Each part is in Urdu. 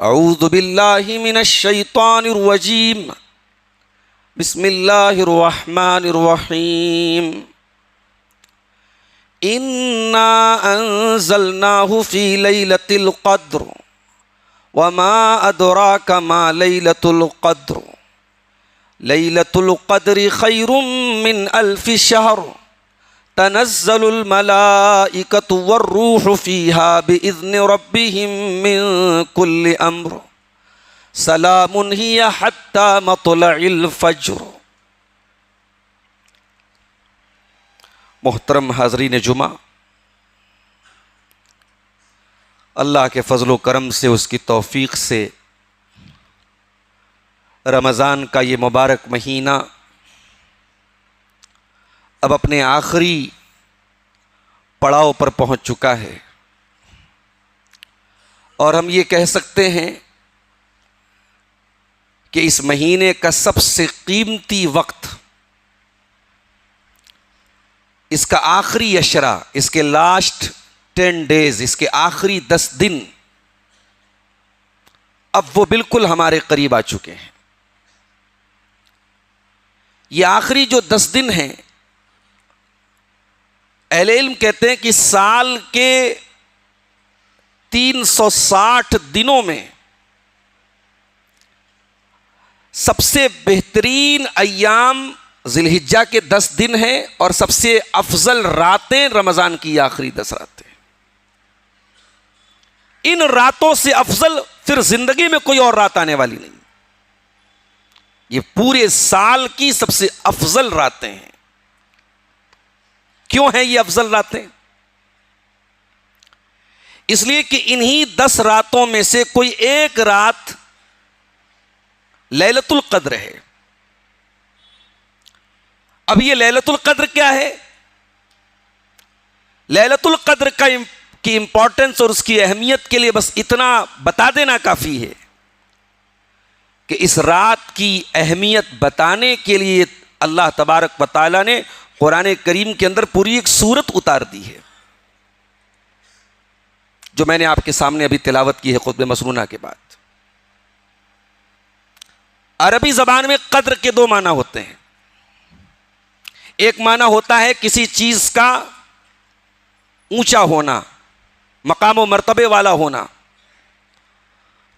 اعوذ باللہ من الشیطان الرجیم بسم اللہ الرحمن الرحیم انا انزلناہ فی لیلۃ القدر وما ادراک ما لیلۃ القدر لیلۃ القدر خیر من الف شہر تنزل الملائکۃ والروح فیہا بإذن ربہم من کل امر سلام ہی حتی مطلع الفجر۔ محترم حاضرین جمعہ، اللہ کے فضل و کرم سے، اس کی توفیق سے رمضان کا یہ مبارک مہینہ اب اپنے آخری پڑاؤ پر پہنچ چکا ہے، اور ہم یہ کہہ سکتے ہیں کہ اس مہینے کا سب سے قیمتی وقت، اس کا آخری عشرہ، اس کے لاسٹ 10 days، اس کے آخری 10 دن اب وہ بالکل ہمارے قریب آ چکے ہیں۔ یہ آخری جو 10 دن ہیں، اہل علم کہتے ہیں کہ سال کے 360 دنوں میں سب سے بہترین ایام ذی الحجہ کے 10 دن ہیں، اور سب سے افضل راتیں رمضان کی آخری 10 راتیں۔ ان راتوں سے افضل پھر زندگی میں کوئی اور رات آنے والی نہیں۔ یہ پورے سال کی سب سے افضل راتیں ہیں۔ کیوں ہیں یہ افضل راتیں؟ اس لیے کہ انہی 10 راتوں میں سے کوئی ایک رات لیلۃ القدر ہے۔ اب یہ لیلۃ القدر کیا ہے؟ لیلۃ القدر کی امپورٹنس اور اس کی اہمیت کے لیے بس اتنا بتا دینا کافی ہے کہ اس رات کی اہمیت بتانے کے لیے اللہ تبارک و تعالیٰ نے قرآن کریم کے اندر پوری ایک سورت اتار دی ہے، جو میں نے آپ کے سامنے ابھی تلاوت کی ہے خطبہ مسنونہ کے بعد۔ عربی زبان میں قدر کے 2 معنی ہوتے ہیں۔ ایک معنی ہوتا ہے کسی چیز کا اونچا ہونا، مقام و مرتبے والا ہونا،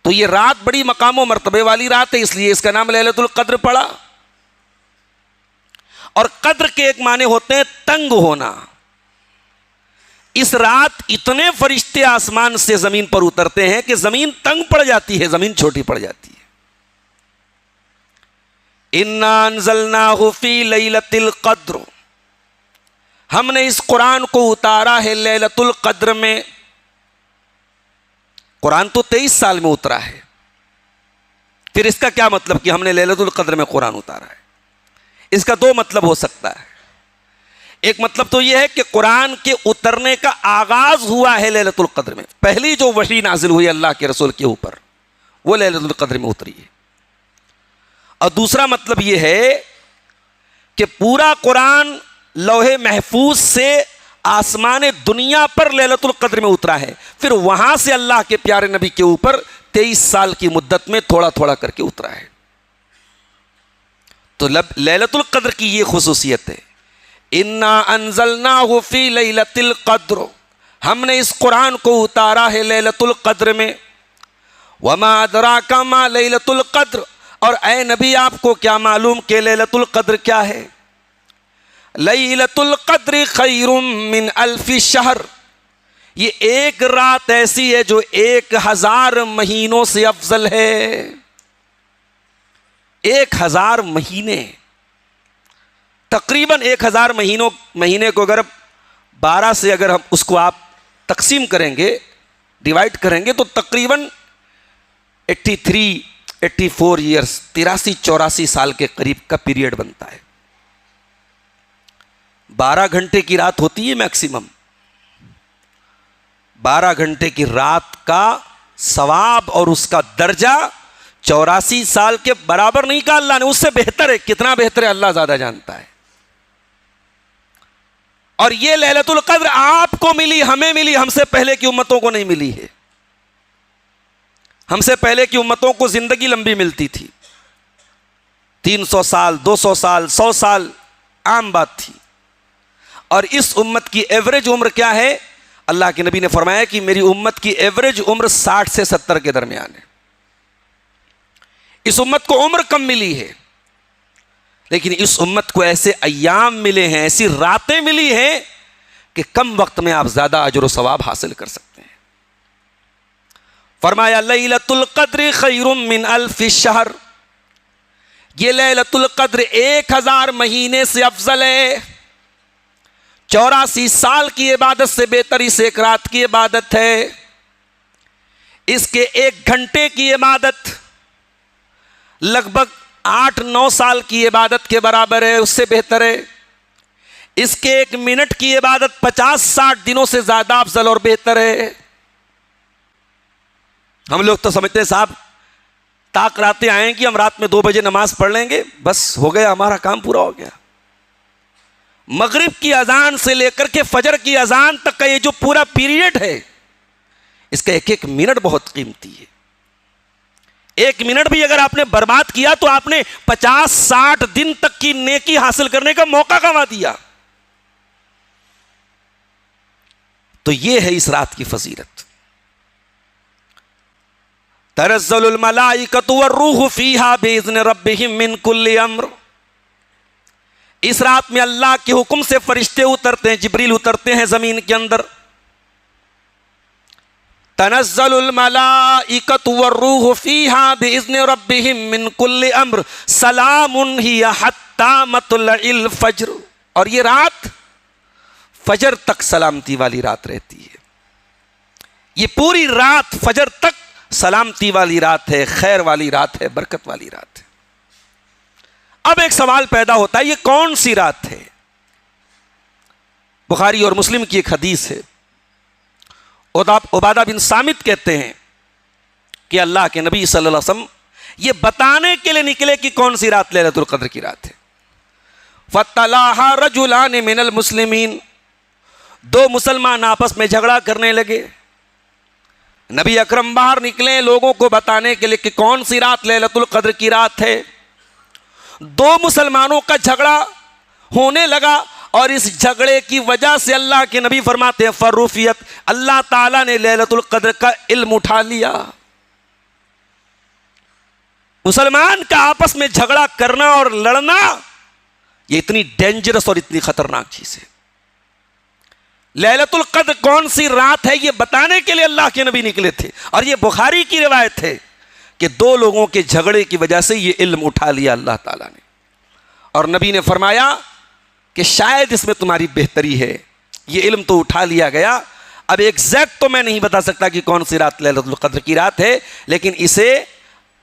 تو یہ رات بڑی مقام و مرتبے والی رات ہے، اس لیے اس کا نام لیلۃ القدر پڑا۔ اور قدر کے ایک معنی ہوتے ہیں تنگ ہونا۔ اس رات اتنے فرشتے آسمان سے زمین پر اترتے ہیں کہ زمین تنگ پڑ جاتی ہے، زمین چھوٹی پڑ جاتی ہے۔ انا انزلناہ فی لیلۃ القدر، ہم نے اس قرآن کو اتارا ہے لیلۃ القدر میں۔ قرآن تو 23 سال میں اترا ہے، پھر اس کا کیا مطلب کہ ہم نے لیلۃ القدر میں قرآن اتارا ہے؟ اس کا 2 مطلب ہو سکتا ہے۔ ایک مطلب تو یہ ہے کہ قرآن کے اترنے کا آغاز ہوا ہے لیلۃ القدر میں، پہلی جو وحی نازل ہوئی اللہ کے رسول کے اوپر وہ لیلۃ القدر میں اتری ہے۔ اور دوسرا مطلب یہ ہے کہ پورا قرآن لوح محفوظ سے آسمان دنیا پر لیلۃ القدر میں اترا ہے، پھر وہاں سے اللہ کے پیارے نبی کے اوپر 23 سال کی مدت میں تھوڑا تھوڑا کر کے اترا ہے۔ تو لیلۃ القدر کی یہ خصوصیت ہے، انا انزلناہ فی لیلۃ القدر، ہم نے اس قرآن کو اتارا ہے لیلۃ القدر میں۔ وما ادراک ما لیلۃ القدر، اور اے نبی آپ کو کیا معلوم کہ لیلۃ القدر کیا ہے؟ لیلۃ القدر خیر من الف شہر، یہ ایک رات ایسی ہے جو 1000 مہینوں سے افضل ہے۔ 1000 مہینے، تقریباً 1000 مہینے کو اگر 12 سے اگر ہم اس کو آپ تقسیم کریں گے، ڈیوائڈ کریں گے، تو تقریباً 84 ایئرس، 83-84 سال کے قریب کا پیریڈ بنتا ہے۔ 12 گھنٹے کی رات ہوتی ہے میکسیمم، 12 گھنٹے کی رات کا ثواب اور اس کا درجہ 84 سال کے برابر نہیں کہا اللہ نے، اس سے بہتر ہے۔ کتنا بہتر ہے اللہ زیادہ جانتا ہے۔ اور یہ لیلۃ القدر آپ کو ملی، ہمیں ملی، ہم سے پہلے کی امتوں کو نہیں ملی ہے۔ ہم سے پہلے کی امتوں کو زندگی لمبی ملتی تھی، 300 سال، 200 سال، 100 سال عام بات تھی، اور اس امت کی ایوریج عمر کیا ہے؟ اللہ کے نبی نے فرمایا کہ میری امت کی ایوریج عمر 60 سے 70 کے درمیان ہے۔ اس امت کو عمر کم ملی ہے، لیکن اس امت کو ایسے ایام ملے ہیں، ایسی راتیں ملی ہیں کہ کم وقت میں آپ زیادہ اجر و ثواب حاصل کر سکتے ہیں۔ فرمایا لیلۃ القدر خیر من الف شہر، یہ لیلۃ القدر 1000 مہینے سے افضل ہے۔ 84 سال کی عبادت سے بہتر اس ایک رات کی عبادت ہے۔ اس کے 1 گھنٹے کی عبادت لگ بھگ 8-9 سال کی عبادت کے برابر ہے، اس سے بہتر ہے۔ اس کے 1 منٹ کی عبادت 50-60 دنوں سے زیادہ افضل اور بہتر ہے۔ ہم لوگ تو سمجھتے ہیں صاحب تاک راتیں آئیں گی، ہم رات میں 2 بجے نماز پڑھ لیں گے، بس ہو گیا، ہمارا کام پورا ہو گیا۔ مغرب کی اذان سے لے کر کے فجر کی اذان تک کا یہ جو پورا پیریڈ ہے، اس کا 1 منٹ بہت قیمتی ہے۔ 1 منٹ بھی اگر آپ نے برباد کیا تو آپ نے 50-60 دن تک کی نیکی حاصل کرنے کا موقع گنوا دیا۔ تو یہ ہے اس رات کی فضیلت۔ تنزل الملائکۃ والروح فیہا باذن ربہم من کل امر، اس رات میں اللہ کے حکم سے فرشتے اترتے ہیں، جبریل اترتے ہیں زمین کے اندر۔ تنزل الملائکۃ والروح فیہا باذن ربہم من کل امر سلام ہی حتی مطلع الفجر، اور یہ رات فجر تک سلامتی والی رات رہتی ہے۔ یہ پوری رات فجر تک سلامتی والی رات ہے، خیر والی رات ہے، برکت والی رات ہے۔ اب ایک سوال پیدا ہوتا ہے، یہ کون سی رات ہے؟ بخاری اور مسلم کی ایک حدیث ہے، عبادہ بن صامت کہتے ہیں کہ اللہ کے نبی صلی اللہ علیہ وسلم یہ بتانے کے لیے نکلے کہ کون سی رات لیلۃ القدر کی رات ہے۔ فَطَلَعَهَا رَجُلَانِ مِنَ الْمُسْلِمِينَ، 2 مسلمان آپس میں جھگڑا کرنے لگے۔ نبی اکرم باہر نکلے لوگوں کو بتانے کے لیے کہ کون سی رات لیلۃ القدر کی رات ہے۔ 2 مسلمانوں کا جھگڑا ہونے لگا، اور اس جھگڑے کی وجہ سے اللہ کے نبی فرماتے ہیں فرفیت، اللہ تعالیٰ نے لیلۃ القدر کا علم اٹھا لیا۔ مسلمان کا آپس میں جھگڑا کرنا اور لڑنا یہ اتنی ڈینجرس اور اتنی خطرناک چیز ہے۔ لیلۃ القدر کون سی رات ہے یہ بتانے کے لیے اللہ کے نبی نکلے تھے، اور یہ بخاری کی روایت ہے کہ 2 لوگوں کے جھگڑے کی وجہ سے یہ علم اٹھا لیا اللہ تعالیٰ نے، اور نبی نے فرمایا کہ شاید اس میں تمہاری بہتری ہے، یہ علم تو اٹھا لیا گیا۔ اب ایگزیکٹ تو میں نہیں بتا سکتا کہ کون سی رات لیلۃ القدر کی رات ہے، لیکن اسے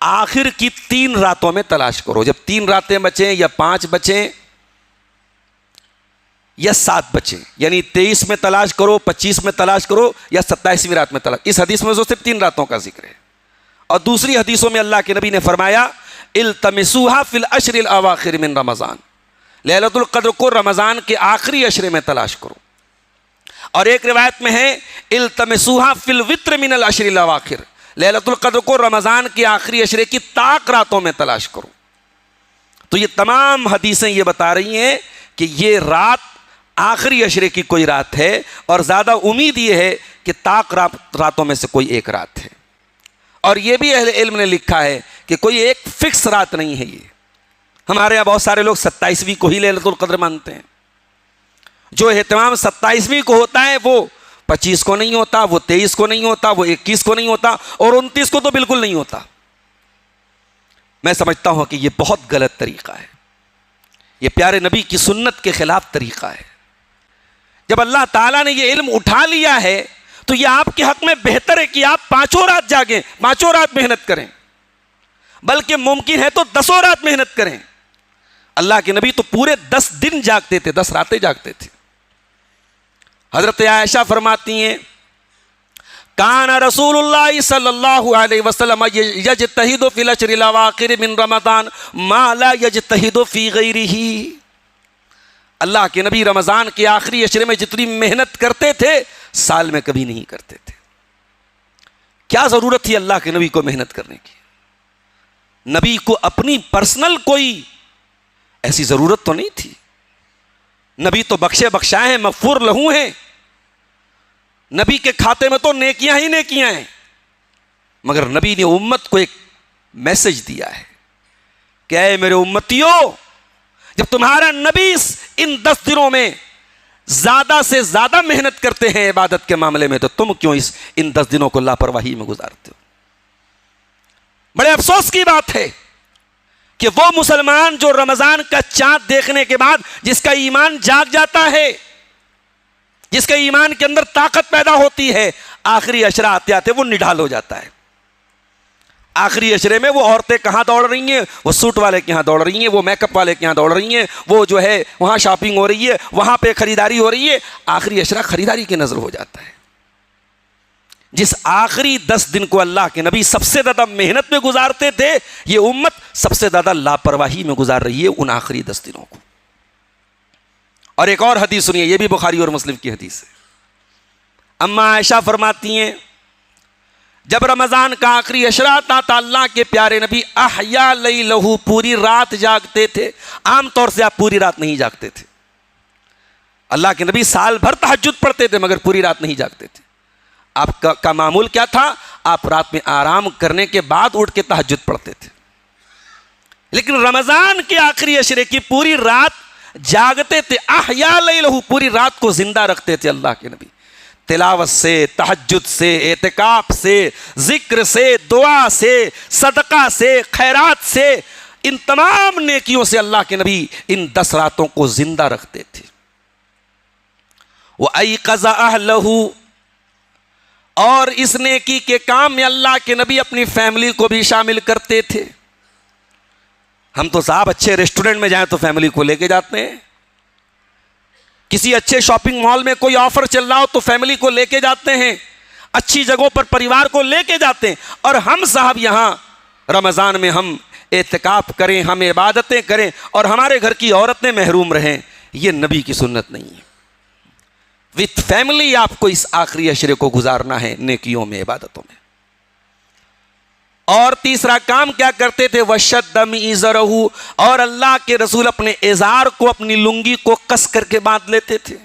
آخر کی 3 راتوں میں تلاش کرو۔ جب 3 راتیں بچیں یا 5 بچیں یا 7 بچیں، یعنی 23 میں تلاش کرو، 25 میں تلاش کرو، یا 27ویں رات میں تلاش۔ اس حدیث میں صرف 3 راتوں کا ذکر ہے، اور دوسری حدیثوں میں اللہ کے نبی نے فرمایا التمسوها فی العشر الاواخر من رمضان، لیلۃ القدر کو رمضان کے آخری عشرے میں تلاش کرو، اور ایک روایت میں ہے التمسوها فی الوتر من العشر الاواخر، لیلۃ القدر کو رمضان کے آخری عشرے کی طاق راتوں میں تلاش کرو۔ تو یہ تمام حدیثیں یہ بتا رہی ہیں کہ یہ رات آخری عشرے کی کوئی رات ہے، اور زیادہ امید یہ ہے کہ طاق راتوں میں سے کوئی ایک رات ہے۔ اور یہ بھی اہل علم نے لکھا ہے کہ کوئی ایک فکس رات نہیں ہے۔ یہ ہمارے یہاں بہت سارے لوگ 27ویں کو ہی لیلۃ القدر مانتے ہیں۔ جو اہتمام 27ویں کو ہوتا ہے وہ 25 کو نہیں ہوتا، وہ 23 کو نہیں ہوتا، وہ 21 کو نہیں ہوتا، اور 29 کو تو بالکل نہیں ہوتا۔ میں سمجھتا ہوں کہ یہ بہت غلط طریقہ ہے، یہ پیارے نبی کی سنت کے خلاف طریقہ ہے۔ جب اللہ تعالیٰ نے یہ علم اٹھا لیا ہے تو یہ آپ کے حق میں بہتر ہے کہ آپ 5 رات جاگیں، 5 رات محنت کریں، بلکہ ممکن ہے تو 10 رات محنت کریں۔ اللہ کے نبی تو پورے 10 دن جاگتے تھے، 10 راتیں جاگتے تھے۔ حضرت عائشہ فرماتی ہیں کان رسول اللہ صلی اللہ علیہ وسلم یجتہد فی العشر الاواخر من رمضان ما لا یجتہد فی غیرہ، اللہ کے نبی رمضان کے آخری عشرے میں جتنی محنت کرتے تھے سال میں کبھی نہیں کرتے تھے۔ کیا ضرورت تھی اللہ کے نبی کو محنت کرنے کی؟ نبی کو اپنی پرسنل کوئی ایسی ضرورت تو نہیں تھی. نبی تو بخشے بخشائے ہیں، مغفور لہو ہیں. نبی کے کھاتے میں تو نیکیاں ہی نیکیاں ہیں. مگر نبی نے امت کو ایک میسج دیا ہے کہ اے میرے امتیوں، جب تمہارا نبی ان 10 دنوں میں زیادہ سے زیادہ محنت کرتے ہیں عبادت کے معاملے میں، تو تم کیوں ان 10 دنوں کو لاپرواہی میں گزارتے ہو؟ بڑے افسوس کی بات ہے کہ وہ مسلمان جو رمضان کا چاند دیکھنے کے بعد جس کا ایمان جاگ جاتا ہے، جس کا ایمان کے اندر طاقت پیدا ہوتی ہے، آخری عشرہ آتے آتے وہ نڈھال ہو جاتا ہے. آخری عشرے میں وہ عورتیں کہاں دوڑ رہی ہیں؟ وہ سوٹ والے کے یہاں دوڑ رہی ہیں، وہ میک اپ والے کے یہاں دوڑ رہی ہیں، وہ جو ہے وہاں شاپنگ ہو رہی ہے، وہاں پہ خریداری ہو رہی ہے. آخری عشرہ خریداری کی نظر ہو جاتا ہے. جس آخری 10 دن کو اللہ کے نبی سب سے زیادہ محنت میں گزارتے تھے، یہ امت سب سے زیادہ لاپرواہی میں گزار رہی ہے ان آخری 10 دنوں کو. اور ایک اور حدیث سنیے، یہ بھی بخاری اور مسلم کی حدیث ہے. اما عائشہ فرماتی ہیں جب رمضان کا آخری عشرہ آتا تھا، اللہ کے پیارے نبی احیا لیلہ، پوری رات جاگتے تھے. عام طور سے آپ پوری رات نہیں جاگتے تھے. اللہ کے نبی سال بھر تہجد پڑھتے تھے مگر پوری رات نہیں جاگتے تھے. آپ کا معمول کیا تھا؟ آپ رات میں آرام کرنے کے بعد اٹھ کے تہجد پڑھتے تھے. لیکن رمضان کے آخری عشرے کی پوری رات جاگتے تھے. احیا لیلہ، پوری رات کو زندہ رکھتے تھے اللہ کے نبی. تلاوت سے، تہجد سے، اعتکاف سے، ذکر سے، دعا سے، صدقہ سے، خیرات سے، ان تمام نیکیوں سے اللہ کے نبی ان 10 راتوں کو زندہ رکھتے تھے. وَأَيْقَظَ أَهْلَهُ، اور اس نیکی کے کام میں اللہ کے نبی اپنی فیملی کو بھی شامل کرتے تھے. ہم تو صاحب اچھے ریسٹورنٹ میں جائیں تو فیملی کو لے کے جاتے ہیں. کسی اچھے شاپنگ مال میں کوئی آفر چل رہا ہو تو فیملی کو لے کے جاتے ہیں. اچھی جگہوں پر پریوار کو لے کے جاتے ہیں. اور ہم صاحب یہاں رمضان میں ہم اعتکاف کریں، ہم عبادتیں کریں اور ہمارے گھر کی عورتیں محروم رہیں، یہ نبی کی سنت نہیں ہے. وتھ فیملی آپ کو اس آخری عشرے کو گزارنا ہے نیکیوں میں، عبادتوں میں. اور تیسرا کام کیا کرتے تھے؟ وَشَدَّ مِئْزَرَهُ، اور اللہ کے رسول اپنے ازار کو، اپنی لنگی کو کس کر کے باندھ لیتے تھے.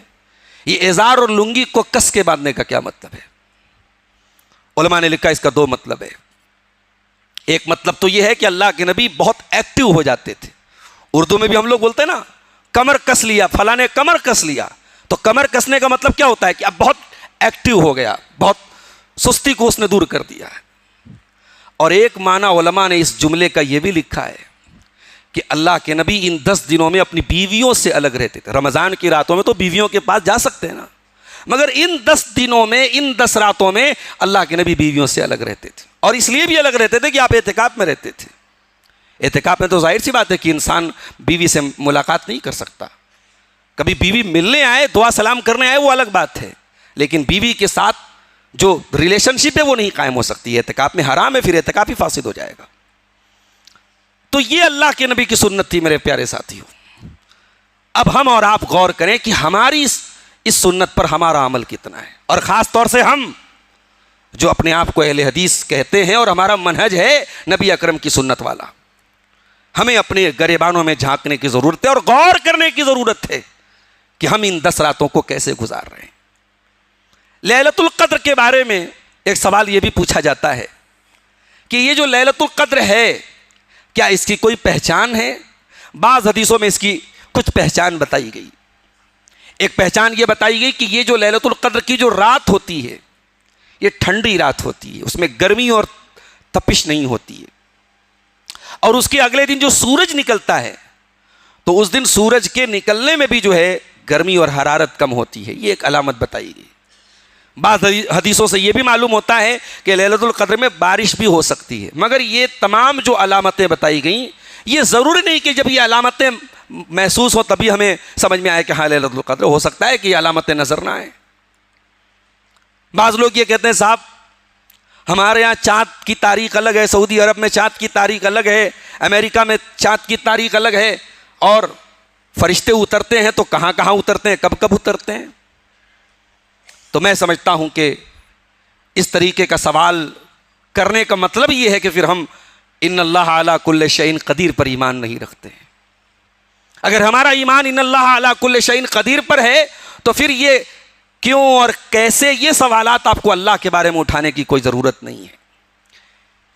یہ ازار اور لنگی کو کس کے باندھنے کا کیا مطلب ہے؟ علماء نے لکھا اس کا 2 مطلب ہے. ایک مطلب تو یہ ہے کہ اللہ کے نبی بہت ایکٹیو ہو جاتے تھے. اردو میں بھی ہم لوگ بولتے ہیں نا، کمر کس لیا، فلاں نے کمر کس لیا. تو کمر کسنے کا مطلب کیا ہوتا ہے؟ کہ اب بہت ایکٹیو ہو گیا، بہت سستی کو اس نے دور کر دیا ہے. اور ایک معنی علماء نے اس جملے کا یہ بھی لکھا ہے کہ اللہ کے نبی ان 10 دنوں میں اپنی بیویوں سے الگ رہتے تھے. رمضان کی راتوں میں تو بیویوں کے پاس جا سکتے ہیں نا، مگر ان 10 دنوں میں، ان 10 راتوں میں اللہ کے نبی بیویوں سے الگ رہتے تھے. اور اس لیے بھی الگ رہتے تھے کہ آپ اعتکاف میں رہتے تھے. اعتکاف میں تو ظاہر سی بات ہے کہ انسان بیوی سے ملاقات نہیں کر سکتا. کبھی بیوی ملنے آئے، دعا سلام کرنے آئے، وہ الگ بات ہے، لیکن بیوی کے ساتھ جو ریلیشن شپ ہے وہ نہیں قائم ہو سکتی. اعتکاف میں حرام ہے، پھر اعتکاف ہی فاسد ہو جائے گا. تو یہ اللہ کے نبی کی سنت تھی میرے پیارے ساتھیوں. اب ہم اور آپ غور کریں کہ ہماری اس سنت پر ہمارا عمل کتنا ہے. اور خاص طور سے ہم جو اپنے آپ کو اہل حدیث کہتے ہیں اور ہمارا منہج ہے نبی اکرم کی سنت والا، ہمیں اپنے گریبانوں میں جھانکنے کی ضرورت ہے اور غور کرنے کی ضرورت ہے کہ ہم ان 10 راتوں کو کیسے گزار رہے ہیں. لیلۃ القدر کے بارے میں ایک سوال یہ بھی پوچھا جاتا ہے کہ یہ جو لیلۃ القدر ہے، کیا اس کی کوئی پہچان ہے؟ بعض حدیثوں میں اس کی کچھ پہچان بتائی گئی. ایک پہچان یہ بتائی گئی کہ یہ جو لیلۃ القدر کی جو رات ہوتی ہے، یہ ٹھنڈی رات ہوتی ہے، اس میں گرمی اور تپش نہیں ہوتی ہے. اور اس کے اگلے دن جو سورج نکلتا ہے تو اس دن سورج کے نکلنے میں بھی جو ہے گرمی اور حرارت کم ہوتی ہے. یہ ایک علامت بتائی گئی. بعض حدیثوں سے یہ بھی معلوم ہوتا ہے کہ لیلۃ القدر میں بارش بھی ہو سکتی ہے. مگر یہ تمام جو علامتیں بتائی گئیں، یہ ضروری نہیں کہ جب یہ علامتیں محسوس ہو تبھی ہمیں سمجھ میں آئے کہ ہاں لیلۃ القدر. ہو سکتا ہے کہ یہ علامتیں نظر نہ آئیں. بعض لوگ یہ کہتے ہیں صاحب ہمارے یہاں چاند کی تاریخ الگ ہے، سعودی عرب میں چاند کی تاریخ الگ ہے، امریکہ میں چاند کی تاریخ الگ ہے، اور فرشتے اترتے ہیں تو کہاں کہاں اترتے ہیں، کب کب اترتے ہیں. تو میں سمجھتا ہوں کہ اس طریقے کا سوال کرنے کا مطلب یہ ہے کہ پھر ہم ان اللہ علی کل شیء قدیر پر ایمان نہیں رکھتے ہیں۔ اگر ہمارا ایمان ان اللہ علی کل شیء قدیر پر ہے تو پھر یہ کیوں اور کیسے، یہ سوالات آپ کو اللہ کے بارے میں اٹھانے کی کوئی ضرورت نہیں ہے۔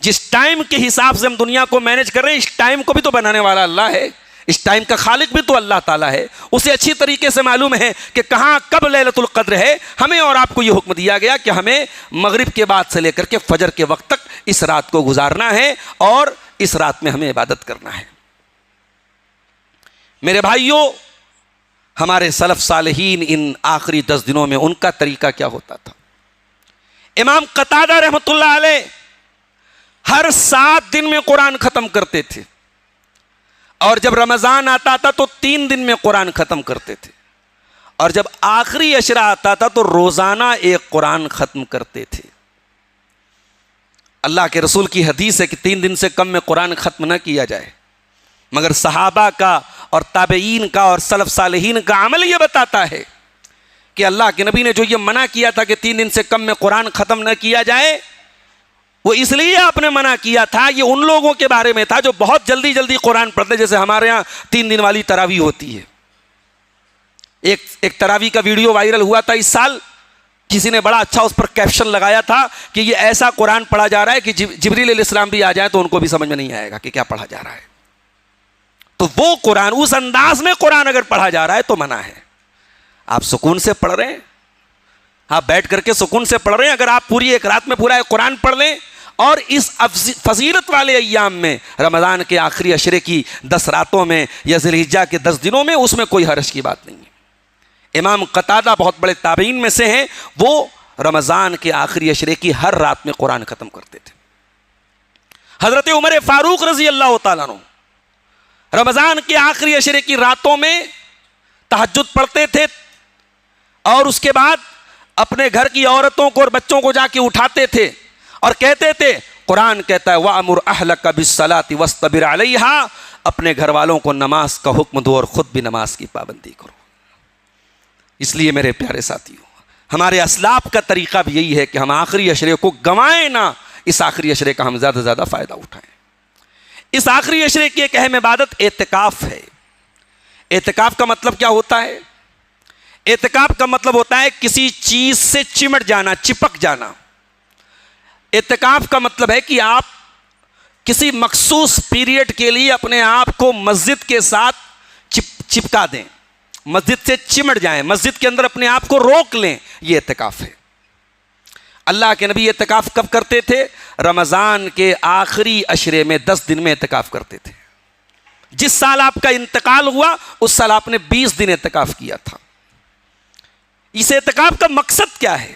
جس ٹائم کے حساب سے ہم دنیا کو مینج کر رہے ہیں، اس ٹائم کو بھی تو بنانے والا اللہ ہے، اس ٹائم کا خالق بھی تو اللہ تعالیٰ ہے۔ اسے اچھی طریقے سے معلوم ہے کہ کہاں کب لیلۃ القدر ہے۔ ہمیں اور آپ کو یہ حکم دیا گیا کہ ہمیں مغرب کے بعد سے لے کر کے فجر کے وقت تک اس رات کو گزارنا ہے اور اس رات میں ہمیں عبادت کرنا ہے۔ میرے بھائیوں، ہمارے سلف صالحین ان آخری 10 دنوں میں ان کا طریقہ کیا ہوتا تھا؟ امام قتادہ رحمۃ اللہ علیہ ہر 7 دن میں قرآن ختم کرتے تھے، اور جب رمضان آتا تھا تو 3 دن میں قرآن ختم کرتے تھے، اور جب آخری عشرہ آتا تھا تو روزانہ ایک قرآن ختم کرتے تھے۔ اللہ کے رسول کی حدیث ہے کہ 3 دن سے کم میں قرآن ختم نہ کیا جائے، مگر صحابہ کا اور تابعین کا اور سلف صالحین کا عمل یہ بتاتا ہے کہ اللہ کے نبی نے جو یہ منع کیا تھا کہ 3 دن سے کم میں قرآن ختم نہ کیا جائے، وہ اس لیے آپ نے منع کیا تھا، یہ ان لوگوں کے بارے میں تھا جو بہت جلدی جلدی قرآن پڑھتے، جیسے ہمارے ہاں 3 دن والی تراویح ہوتی ہے۔ ایک تراویح کا ویڈیو وائرل ہوا تھا اس سال، کسی نے بڑا اچھا اس پر کیپشن لگایا تھا کہ یہ ایسا قرآن پڑھا جا رہا ہے کہ جبریل علیہ السلام بھی آ جائیں تو ان کو بھی سمجھ میں نہیں آئے گا کہ کیا پڑھا جا رہا ہے۔ تو وہ قرآن، اس انداز میں قرآن اگر پڑھا جا رہا ہے تو منع ہے۔ آپ سکون سے پڑھ رہے ہیں، آپ بیٹھ کر کے سکون سے پڑھ رہے ہیں، اگر آپ پوری ایک رات میں پورا ایک قرآن پڑھ لیں، اور اس فضیلت والے ایام میں، رمضان کے آخری عشرے کی 10 راتوں میں یا ذی الحجہ کے 10 دنوں میں، اس میں کوئی حرج کی بات نہیں ہے۔ امام قتادہ بہت بڑے تابعین میں سے ہیں، وہ رمضان کے آخری عشرے کی ہر رات میں قرآن ختم کرتے تھے۔ حضرت عمر فاروق رضی اللہ تعالیٰ عنہ رمضان کے آخری عشرے کی راتوں میں تہجد پڑھتے تھے، اور اس کے بعد اپنے گھر کی عورتوں کو اور بچوں کو جا کے اٹھاتے تھے اور کہتے تھے، قرآن کہتا ہے وَأْمُرْ أَهْلَكَ بِالصَّلَاةِ وَاسْتَبِرْ عَلَيْهَا، اپنے گھر والوں کو نماز کا حکم دو اور خود بھی نماز کی پابندی کرو۔ اس لیے میرے پیارے ساتھیوں، ہمارے اسلاف کا طریقہ بھی یہی ہے کہ ہم آخری عشرے کو گنوائیں نہ، اس آخری عشرے کا ہم زیادہ سے زیادہ فائدہ اٹھائیں۔ اس آخری عشرے کی ایک اہم عبادت اعتکاف ہے۔ اعتکاف کا مطلب کیا ہوتا ہے؟ اعتکاف کا مطلب ہوتا ہے کسی چیز سے چمٹ جانا، چپک جانا۔ اعتکاف کا مطلب ہے کہ آپ کسی مخصوص پیریڈ کے لیے اپنے آپ کو مسجد کے ساتھ چپکا دیں، مسجد سے چمٹ جائیں، مسجد کے اندر اپنے آپ کو روک لیں، یہ اعتکاف ہے۔ اللہ کے نبی اعتکاف کب کرتے تھے؟ رمضان کے آخری عشرے میں 10 دن میں اعتکاف کرتے تھے۔ جس سال آپ کا انتقال ہوا اس سال آپ نے 20 دن اعتکاف کیا تھا۔ اس اعتکاف کا مقصد کیا ہے؟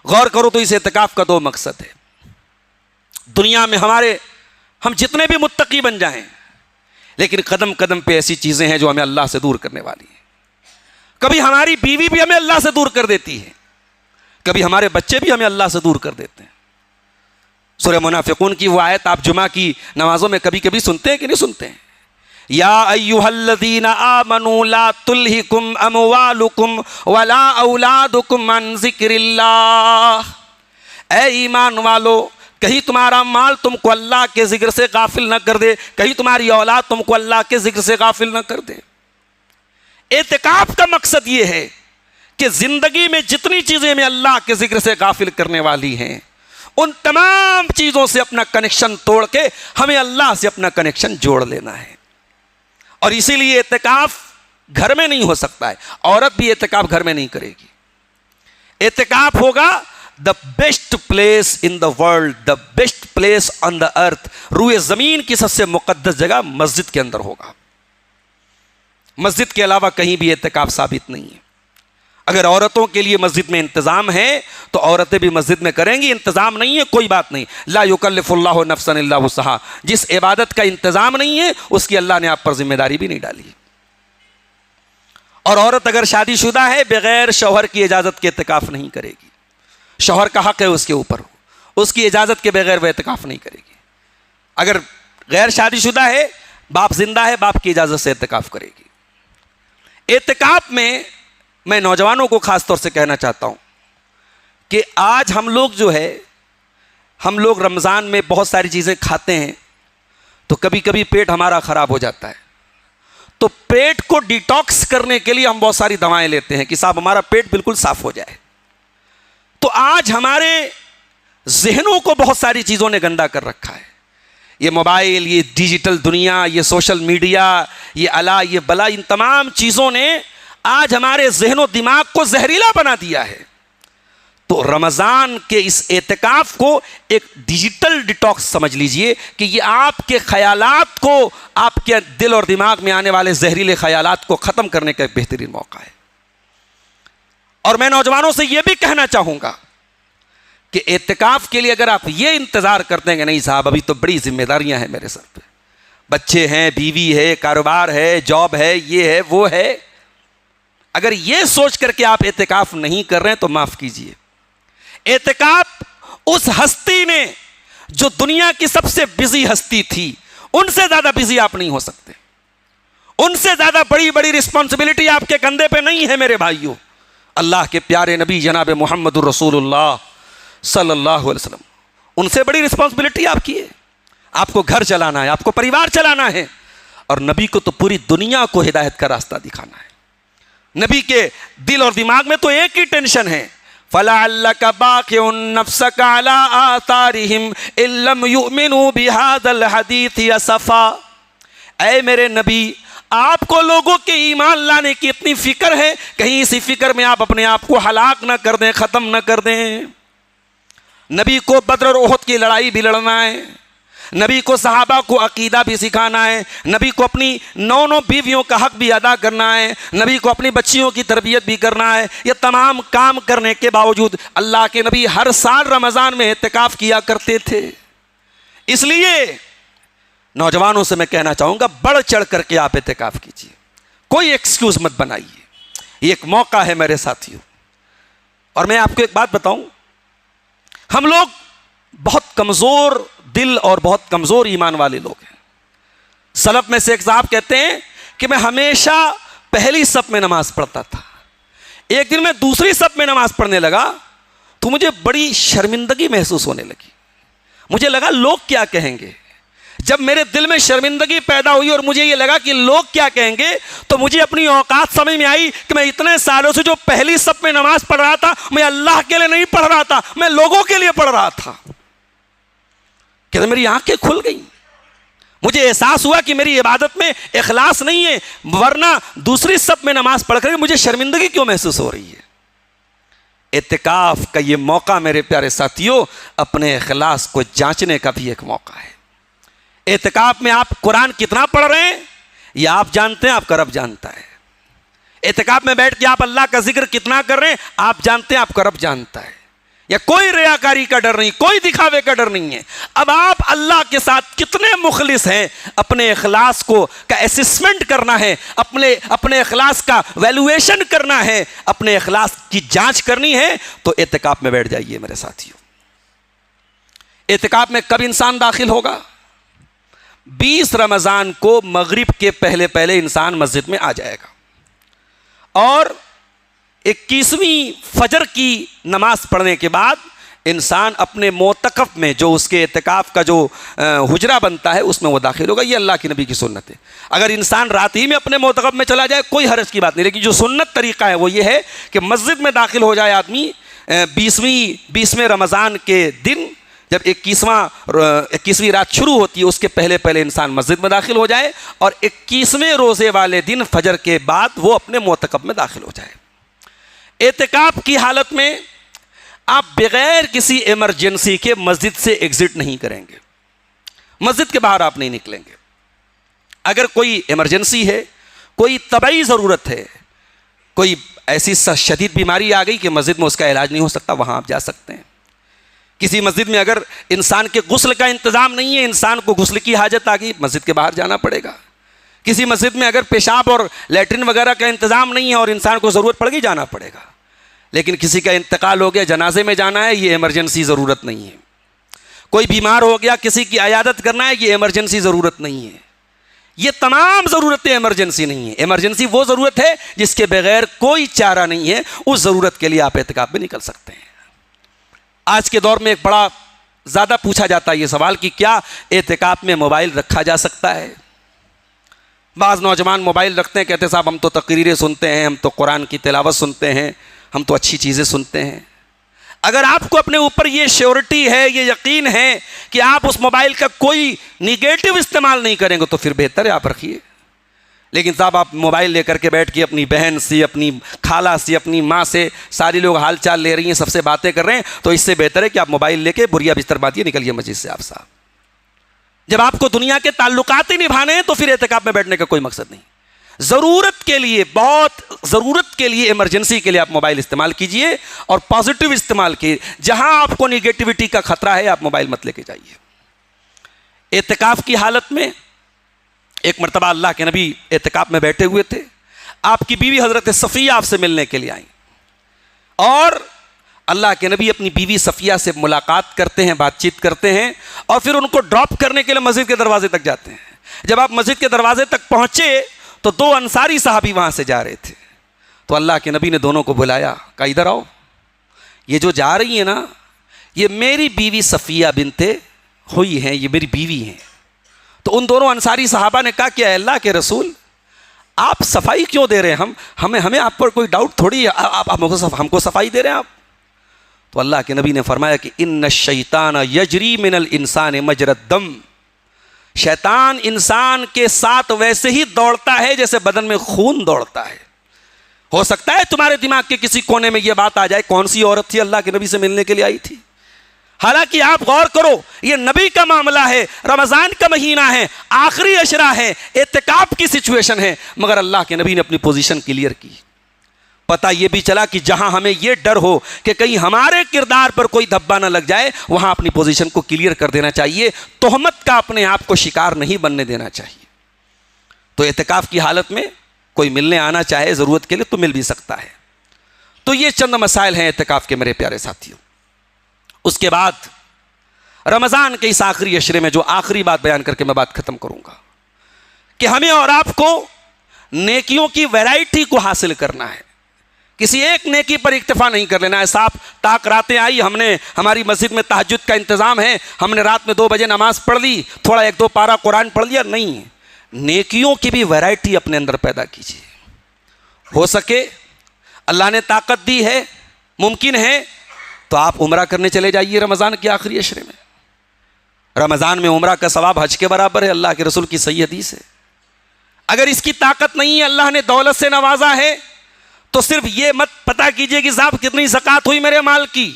غور کرو تو اس اعتکاف کا 2 مقصد ہے۔ دنیا میں ہم جتنے بھی متقی بن جائیں، لیکن قدم قدم پہ ایسی چیزیں ہیں جو ہمیں اللہ سے دور کرنے والی ہیں۔ کبھی ہماری بیوی بھی ہمیں اللہ سے دور کر دیتی ہے، کبھی ہمارے بچے بھی ہمیں اللہ سے دور کر دیتے ہیں۔ سورہ منافقون کی وہ آیت آپ جمعہ کی نمازوں میں کبھی کبھی سنتے ہیں کہ نہیں سنتے ہیں؟ یا ایھا الذین آمنوا لا تلہکم اموالکم ولا اولادکم عن ذکر اللہ، اے ایمان والو، کہیں تمہارا مال تم کو اللہ کے ذکر سے غافل نہ کر دے، کہیں تمہاری اولاد تم کو اللہ کے ذکر سے غافل نہ کر دے۔ اعتکاف کا مقصد یہ ہے کہ زندگی میں جتنی چیزیں ہمیں اللہ کے ذکر سے غافل کرنے والی ہیں، ان تمام چیزوں سے اپنا کنیکشن توڑ کے ہمیں اللہ سے اپنا کنیکشن جوڑ لینا ہے۔ اور اسی لیے اعتکاف گھر میں نہیں ہو سکتا ہے، عورت بھی اعتکاف گھر میں نہیں کرے گی۔ اعتکاف ہوگا the best place in the world, the best place on the earth، روئے زمین کی سب سے مقدس جگہ مسجد کے اندر ہوگا۔ مسجد کے علاوہ کہیں بھی اعتکاف ثابت نہیں ہے۔ اگر عورتوں کے لیے مسجد میں انتظام ہے تو عورتیں بھی مسجد میں کریں گی، انتظام نہیں ہے کوئی بات نہیں، لا یکلف اللہ نفسا الا وسعہا، جس عبادت کا انتظام نہیں ہے اس کی اللہ نے آپ پر ذمہ داری بھی نہیں ڈالی۔ اور عورت اگر شادی شدہ ہے بغیر شوہر کی اجازت کے اعتکاف نہیں کرے گی، شوہر کا حق ہے اس کے اوپر، اس کی اجازت کے بغیر وہ اعتکاف نہیں کرے گی۔ اگر غیر شادی شدہ ہے، باپ زندہ ہے، باپ کی اجازت سے اعتکاف کرے گی۔ اعتکاف میں نوجوانوں کو خاص طور سے کہنا چاہتا ہوں کہ آج ہم لوگ جو ہے ہم لوگ رمضان میں بہت ساری چیزیں کھاتے ہیں تو کبھی کبھی پیٹ ہمارا خراب ہو جاتا ہے، تو پیٹ کو ڈیٹاکس کرنے کے لیے ہم بہت ساری دوائیں لیتے ہیں کہ صاحب ہمارا پیٹ بالکل صاف ہو جائے۔ تو آج ہمارے ذہنوں کو بہت ساری چیزوں نے گندا کر رکھا ہے، یہ موبائل، یہ ڈیجیٹل دنیا، یہ سوشل میڈیا، یہ الا یہ بلا، ان تمام چیزوں نے آج ہمارے ذہن و دماغ کو زہریلا بنا دیا ہے۔ تو رمضان کے اس اعتکاف کو ایک ڈیجیٹل ڈیٹاکس سمجھ لیجئے کہ یہ آپ کے خیالات کو، آپ کے دل اور دماغ میں آنے والے زہریلے خیالات کو ختم کرنے کا ایک بہترین موقع ہے۔ اور میں نوجوانوں سے یہ بھی کہنا چاہوں گا کہ اعتکاف کے لیے اگر آپ یہ انتظار کرتے ہیں کہ نہیں صاحب ابھی تو بڑی ذمہ داریاں ہیں میرے سر پہ، بچے ہیں، بیوی ہے، کاروبار ہے، جاب ہے، یہ ہے، وہ ہے، اگر یہ سوچ کر کے آپ اعتکاف نہیں کر رہے ہیں تو معاف کیجئے، اعتکاف اس ہستی نے جو دنیا کی سب سے بزی ہستی تھی، ان سے زیادہ بزی آپ نہیں ہو سکتے، ان سے زیادہ بڑی بڑی رسپانسبلٹی آپ کے کندھے پہ نہیں ہے میرے بھائیوں۔ اللہ کے پیارے نبی جناب محمد الرسول اللہ صلی اللہ علیہ وسلم، ان سے بڑی رسپانسبلٹی آپ کی ہے، آپ کو گھر چلانا ہے، آپ کو پریوار چلانا ہے، اور نبی کو تو پوری دنیا کو ہدایت کا راستہ دکھانا ہے۔ نبی کے دل اور دماغ میں تو ایک ہی ٹینشن ہے، فَلَعَلَّكَ بَاقِعٌ نَفْسَكَ عَلَىٰ آثَارِهِمْ إِن لَّمْ يُؤْمِنُوا بِهَٰذَا الْحَدِيثِ أَسَفًا۔ اے میرے نبی، آپ کو لوگوں کے ایمان لانے کی اتنی فکر ہے، کہیں اسی فکر میں آپ اپنے آپ کو ہلاک نہ کر دیں، ختم نہ کر دیں۔ نبی کو بدر اور احد کی لڑائی بھی لڑنا ہے، نبی کو صحابہ کو عقیدہ بھی سکھانا ہے، نبی کو اپنی 9 بیویوں کا حق بھی ادا کرنا ہے، نبی کو اپنی بچیوں کی تربیت بھی کرنا ہے۔ یہ تمام کام کرنے کے باوجود اللہ کے نبی ہر سال رمضان میں اعتکاف کیا کرتے تھے۔ اس لیے نوجوانوں سے میں کہنا چاہوں گا بڑھ چڑھ کر کے آپ اعتکاف کیجیے، کوئی ایکسکیوز مت بنائیے، یہ ایک موقع ہے میرے ساتھیوں۔ اور میں آپ کو ایک بات بتاؤں، ہم لوگ بہت کمزور دل اور بہت کمزور ایمان والے لوگ ہیں۔ سلف میں سے ایک صاحب کہتے ہیں کہ میں ہمیشہ پہلی صف میں نماز پڑھتا تھا، ایک دن میں دوسری صف میں نماز پڑھنے لگا تو مجھے بڑی شرمندگی محسوس ہونے لگی، مجھے لگا لوگ کیا کہیں گے۔ جب میرے دل میں شرمندگی پیدا ہوئی اور مجھے یہ لگا کہ لوگ کیا کہیں گے، تو مجھے اپنی اوقات سمجھ میں آئی کہ میں اتنے سالوں سے جو پہلی صف میں نماز پڑھ رہا تھا، میں اللہ کے لیے نہیں پڑھ رہا تھا، میں لوگوں کے لیے پڑھ رہا تھا۔ کہ میری آنکھیں کھل گئیں، مجھے احساس ہوا کہ میری عبادت میں اخلاص نہیں ہے، ورنہ دوسری صف میں نماز پڑھ کر مجھے شرمندگی کیوں محسوس ہو رہی ہے۔ اعتکاف کا یہ موقع میرے پیارے ساتھیوں اپنے اخلاص کو جانچنے کا بھی ایک موقع ہے۔ اعتکاف میں آپ قرآن کتنا پڑھ رہے ہیں یہ آپ جانتے ہیں، آپ کا رب جانتا ہے۔ اعتکاف میں بیٹھ کے آپ اللہ کا ذکر کتنا کر رہے ہیں آپ جانتے ہیں، آپ کا رب جانتا ہے۔ یا کوئی ریاکاری کا ڈر نہیں، کوئی دکھاوے کا ڈر نہیں ہے۔ اب آپ اللہ کے ساتھ کتنے مخلص ہیں، اپنے اخلاص کو کا اسسمنٹ کرنا ہے، اپنے اخلاص کا ویلویشن کرنا ہے، اپنے اخلاص کی جانچ کرنی ہے، تو اعتکاف میں بیٹھ جائیے میرے ساتھیوں۔ اعتکاف میں کب انسان داخل ہوگا؟ 20 رمضان کو مغرب کے پہلے انسان مسجد میں آ جائے گا، اور 21ویں فجر کی نماز پڑھنے کے بعد انسان اپنے معتکف میں جو اس کے اعتکاف کا جو حجرہ بنتا ہے اس میں وہ داخل ہوگا۔ یہ اللہ کے نبی کی سنت ہے۔ اگر انسان رات ہی میں اپنے معتکف میں چلا جائے کوئی حرج کی بات نہیں، لیکن جو سنت طریقہ ہے وہ یہ ہے کہ مسجد میں داخل ہو جائے آدمی 20ویں رمضان کے دن، جب 21ویں رات شروع ہوتی ہے اس کے پہلے انسان مسجد میں داخل ہو جائے، اور 21ویں روزے والے دن فجر کے بعد وہ اپنے معتکف میں داخل ہو جائے۔ اعتکاف کی حالت میں آپ بغیر کسی ایمرجنسی کے مسجد سے ایگزٹ نہیں کریں گے، مسجد کے باہر آپ نہیں نکلیں گے۔ اگر کوئی ایمرجنسی ہے، کوئی طبعی ضرورت ہے، کوئی ایسی شدید بیماری آ گئی کہ مسجد میں اس کا علاج نہیں ہو سکتا، وہاں آپ جا سکتے ہیں۔ کسی مسجد میں اگر انسان کے غسل کا انتظام نہیں ہے، انسان کو غسل کی حاجت آ گئی، مسجد کے باہر جانا پڑے گا۔ کسی مسجد میں اگر پیشاب اور لیٹرن وغیرہ کا انتظام نہیں ہے اور انسان کو ضرورت پڑ گئی، جانا پڑے گا۔ لیکن کسی کا انتقال ہو گیا، جنازے میں جانا ہے، یہ ایمرجنسی ضرورت نہیں ہے۔ کوئی بیمار ہو گیا، کسی کی عیادت کرنا ہے، یہ ایمرجنسی ضرورت نہیں ہے۔ یہ تمام ضرورتیں ایمرجنسی نہیں ہیں۔ ایمرجنسی وہ ضرورت ہے جس کے بغیر کوئی چارہ نہیں ہے، اس ضرورت کے لیے آپ اعتکاف میں نکل سکتے ہیں۔ آج کے دور میں ایک بڑا زیادہ پوچھا جاتا ہے یہ سوال کہ کیا اعتکاف میں موبائل رکھا جا سکتا ہے؟ بعض نوجوان موبائل رکھتے ہیں، کہتے ہیں صاحب ہم تو تقریریں سنتے ہیں، ہم تو قرآن کی تلاوت سنتے ہیں، ہم تو اچھی چیزیں سنتے ہیں۔ اگر آپ کو اپنے اوپر یہ شیورٹی ہے، یہ یقین ہے کہ آپ اس موبائل کا کوئی نیگیٹو استعمال نہیں کریں گے تو پھر بہتر ہے آپ رکھیے۔ لیکن صاحب آپ موبائل لے کر کے بیٹھ کے اپنی بہن سے، اپنی خالہ سے، اپنی ماں سے ساری لوگ حال چال لے رہی ہیں، سب سے باتیں کر رہے ہیں، تو اس سے بہتر ہے کہ آپ موبائل لے کے بڑھیا بستر باندھیے، نکلیے مسجد سے آپ صاحب۔ جب آپ کو دنیا کے تعلقات ہی نبھانے ہیں تو پھر اعتکاف میں بیٹھنے کا کوئی مقصد نہیں۔ ضرورت کے لیے، بہت ضرورت کے لیے، ایمرجنسی کے لیے آپ موبائل استعمال کیجئے اور پازیٹیو استعمال کیجئے۔ جہاں آپ کو نیگیٹیوٹی کا خطرہ ہے آپ موبائل مت لے کے جائیے۔ اعتکاف کی حالت میں ایک مرتبہ اللہ کے نبی اعتکاف میں بیٹھے ہوئے تھے، آپ کی بیوی حضرت صفیہ آپ سے ملنے کے لیے آئیں، اور اللہ کے نبی اپنی بیوی صفیہ سے ملاقات کرتے ہیں، بات چیت کرتے ہیں، اور پھر ان کو ڈراپ کرنے کے لیے مسجد کے دروازے تک جاتے ہیں۔ جب آپ مسجد کے دروازے تک پہنچے تو دو انصاری صحابی وہاں سے جا رہے تھے، تو اللہ کے نبی نے دونوں کو بلایا، کہا ادھر آؤ، یہ جو جا رہی ہیں نا یہ میری بیوی صفیہ بنت ہوئی ہیں، یہ میری بیوی ہیں۔ تو ان دونوں انصاری صحابہ نے کہا کہ اے اللہ کے رسول آپ صفائی کیوں دے رہے ہیں؟ ہمیں آپ پر کوئی ڈاؤٹ تھوڑی ہے، آپ ہم کو صفائی دے رہے ہیں آپ؟ تو اللہ کے نبی نے فرمایا کہ ان الشیطان یجری من الانسان مجری الدم، شیطان انسان کے ساتھ ویسے ہی دوڑتا ہے جیسے بدن میں خون دوڑتا ہے۔ ہو سکتا ہے تمہارے دماغ کے کسی کونے میں یہ بات آ جائے، کون سی عورت تھی اللہ کے نبی سے ملنے کے لیے آئی تھی؟ حالانکہ آپ غور کرو، یہ نبی کا معاملہ ہے، رمضان کا مہینہ ہے، آخری عشرہ ہے، اعتکاف کی سچویشن ہے، مگر اللہ کے نبی نے اپنی پوزیشن کلیئر کی۔ پتہ یہ بھی چلا کہ جہاں ہمیں یہ ڈر ہو کہ کہیں ہمارے کردار پر کوئی دھبا نہ لگ جائے، وہاں اپنی پوزیشن کو کلیئر کر دینا چاہیے، تہمت کا اپنے آپ کو شکار نہیں بننے دینا چاہیے۔ تو اعتکاف کی حالت میں کوئی ملنے آنا چاہے ضرورت کے لیے تو مل بھی سکتا ہے۔ تو یہ چند مسائل ہیں اعتکاف کے میرے پیارے ساتھیوں۔ اس کے بعد رمضان کے اس آخری عشرے میں جو آخری بات بیان کر کے میں بات ختم کروں گا کہ ہمیں اور آپ کو نیکیوں کی ویرائٹی کو حاصل کرنا ہے، کسی ایک نیکی پر اکتفا نہیں کر لینا ہے۔ صاحب تاک راتیں آئی، ہماری مسجد میں تہجد کا انتظام ہے، ہم نے رات میں 2 بجے نماز پڑھ لی، تھوڑا 1-2 پارہ قرآن پڑھ لیا، نہیں، نیکیوں کی بھی ویرائٹی اپنے اندر پیدا کیجیے۔ ہو سکے اللہ نے طاقت دی ہے، ممکن ہے تو آپ عمرہ کرنے چلے جائیے رمضان کے آخری عشرے میں۔ رمضان میں عمرہ کا ثواب حج کے برابر ہے، اللہ کے رسول کی صحیح حدیث ہے۔ اگر اس کی طاقت نہیں ہے، اللہ نے دولت سے نوازا ہے، تو صرف یہ مت پتہ کیجئے کہ صاحب کتنی زکوٰۃ ہوئی میرے مال کی۔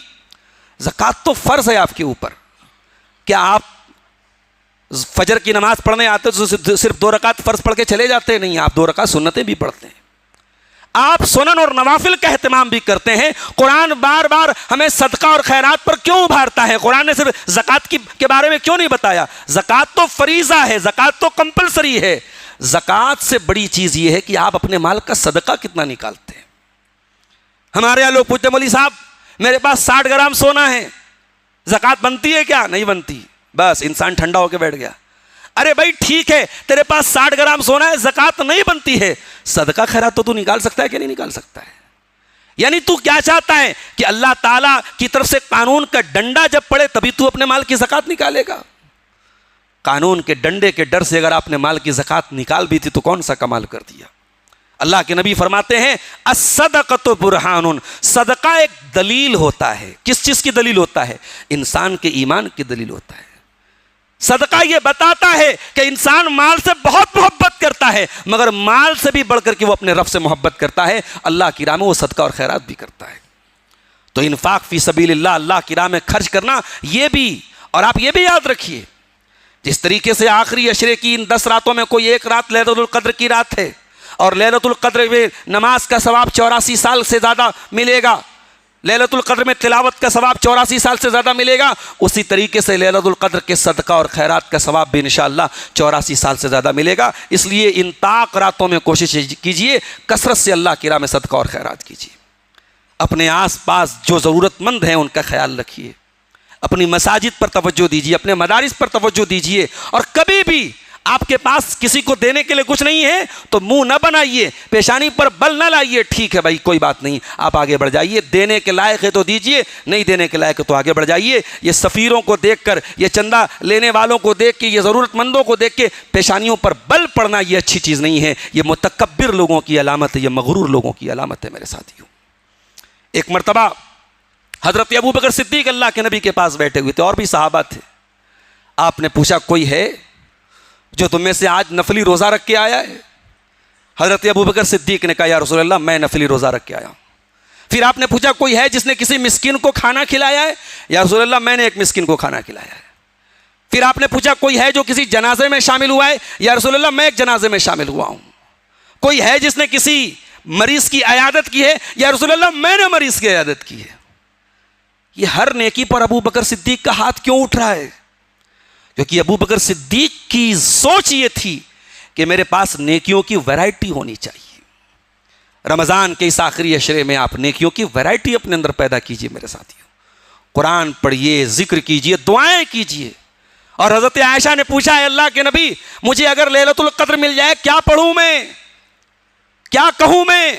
زکوٰۃ تو فرض ہے آپ کے اوپر۔ کیا آپ فجر کی نماز پڑھنے آتے تو صرف 2 رکعت فرض پڑھ کے چلے جاتے ہیں؟ نہیں، آپ 2 رکعت سنتیں بھی پڑھتے ہیں، آپ سنن اور نوافل کا اہتمام بھی کرتے ہیں۔ قرآن بار بار ہمیں صدقہ اور خیرات پر کیوں ابھارتا ہے؟ قرآن نے صرف زکوٰۃ کے بارے میں کیوں نہیں بتایا؟ زکوٰۃ تو فریضہ ہے، زکوٰۃ تو کمپلسری ہے۔ زکوٰۃ سے بڑی چیز یہ ہے کہ آپ اپنے مال کا صدقہ کتنا نکالتے ہیں۔ ہمارے یہاں لوگ پوچھتے ہیں مولوی صاحب میرے پاس 60 گرام سونا ہے، زکوٰۃ بنتی ہے کیا؟ نہیں بنتی۔ بس انسان ٹھنڈا ہو کے بیٹھ گیا۔ ارے بھائی ٹھیک ہے، تیرے پاس 60 گرام سونا ہے، زکوٰۃ نہیں بنتی ہے، صدقہ خیرات تو نکال سکتا ہے کہ نہیں نکال سکتا ہے؟ یعنی تو کیا چاہتا ہے کہ اللہ تعالیٰ کی طرف سے قانون کا ڈنڈا جب پڑے تبھی تو اپنے مال کی زکوٰۃ نکالے گا؟ قانون کے ڈنڈے کے ڈر سے اگر آپ نے مال کی زکوٰۃ نکال بھی تھی تو کون سا کمال کر دیا۔ اللہ کے نبی فرماتے ہیں الصدقۃ برہان، صدقہ ایک دلیل ہوتا ہے۔ کس چیز کی دلیل ہوتا ہے؟ انسان کے ایمان کی دلیل ہوتا ہے۔ صدقہ یہ بتاتا ہے کہ انسان مال سے بہت محبت کرتا ہے، مگر مال سے بھی بڑھ کر کے وہ اپنے رب سے محبت کرتا ہے، اللہ کی راہ میں وہ صدقہ اور خیرات بھی کرتا ہے۔ تو انفاق فی سبیل اللہ، اللہ کی راہ میں خرچ کرنا، یہ بھی، اور آپ یہ بھی یاد رکھیے جس طریقے سے آخری عشرے کی ان 10 راتوں میں کوئی ایک رات لیلۃ القدر کی رات ہے، اور لیلۃ القدر میں نماز کا ثواب 84 سال سے زیادہ ملے گا، لیلۃ القدر میں تلاوت کا ثواب 84 سال سے زیادہ ملے گا، اسی طریقے سے لیلۃ القدر کے صدقہ اور خیرات کا ثواب بھی انشاءاللہ 84 سال سے زیادہ ملے گا۔ اس لیے ان طاق راتوں میں کوشش کیجئے، کثرت سے اللہ کی راہ میں صدقہ اور خیرات کیجئے۔ اپنے آس پاس جو ضرورت مند ہیں ان کا خیال رکھیے، اپنی مساجد پر توجہ دیجیے، اپنے مدارس پر توجہ دیجیے، اور کبھی بھی آپ کے پاس کسی کو دینے کے لیے کچھ نہیں ہے تو منہ نہ بنائیے, پیشانی پر بل نہ لائیے, ٹھیک ہے بھائی کوئی بات نہیں, آپ آگے بڑھ جائیے, دینے کے لائق ہے تو دیجیے, نہیں دینے کے لائق ہے تو آگے بڑھ جائیے. یہ سفیروں کو دیکھ کر, یہ چندہ لینے والوں کو دیکھ کے, یہ ضرورت مندوں کو دیکھ کے پیشانیوں پر بل پڑنا یہ اچھی چیز نہیں ہے, یہ متکبر لوگوں کی علامت ہے, یہ مغرور لوگوں کی علامت ہے میرے ساتھیوں. ایک مرتبہ حضرت ابوبکر صدیق اللہ کے نبی کے پاس بیٹھے ہوئے تھے, اور بھی صحابہ تھے. آپ نے پوچھا کوئی ہے جو تم میں سے آج نفلی روزہ رکھ کے آیا ہے؟ حضرت ابوبکر صدیق نے کہا یا رسول اللہ میں نفلی روزہ رکھ کے آیا ہوں. پھر آپ نے پوچھا کوئی ہے جس نے کسی مسکین کو کھانا کھلایا ہے؟ یا رسول اللہ میں نے ایک مسکین کو کھانا کھلایا ہے. پھر آپ نے پوچھا کوئی ہے جو کسی جنازے میں شامل ہوا ہے؟ یا رسول اللہ میں ایک جنازے میں شامل ہوا ہوں. کوئی ہے جس نے کسی مریض کی عیادت کی ہے؟ یا رسول اللہ میں نے مریض کی عیادت کی ہے. یہ ہر نیکی پر ابوبکر صدیق کا ہاتھ کیوں اٹھ رہا ہے؟ کیونکہ ابوبکر صدیق کی سوچ یہ تھی کہ میرے پاس نیکیوں کی ویرائٹی ہونی چاہیے. رمضان کے اس آخری عشرے میں آپ نیکیوں کی ویرائٹی اپنے اندر پیدا کیجئے میرے ساتھیوں. قرآن پڑھیے, ذکر کیجئے, دعائیں کیجئے. اور حضرت عائشہ نے پوچھا ہے اللہ کے نبی مجھے اگر لیلۃ القدر مل جائے کیا پڑھوں میں, کیا کہوں میں؟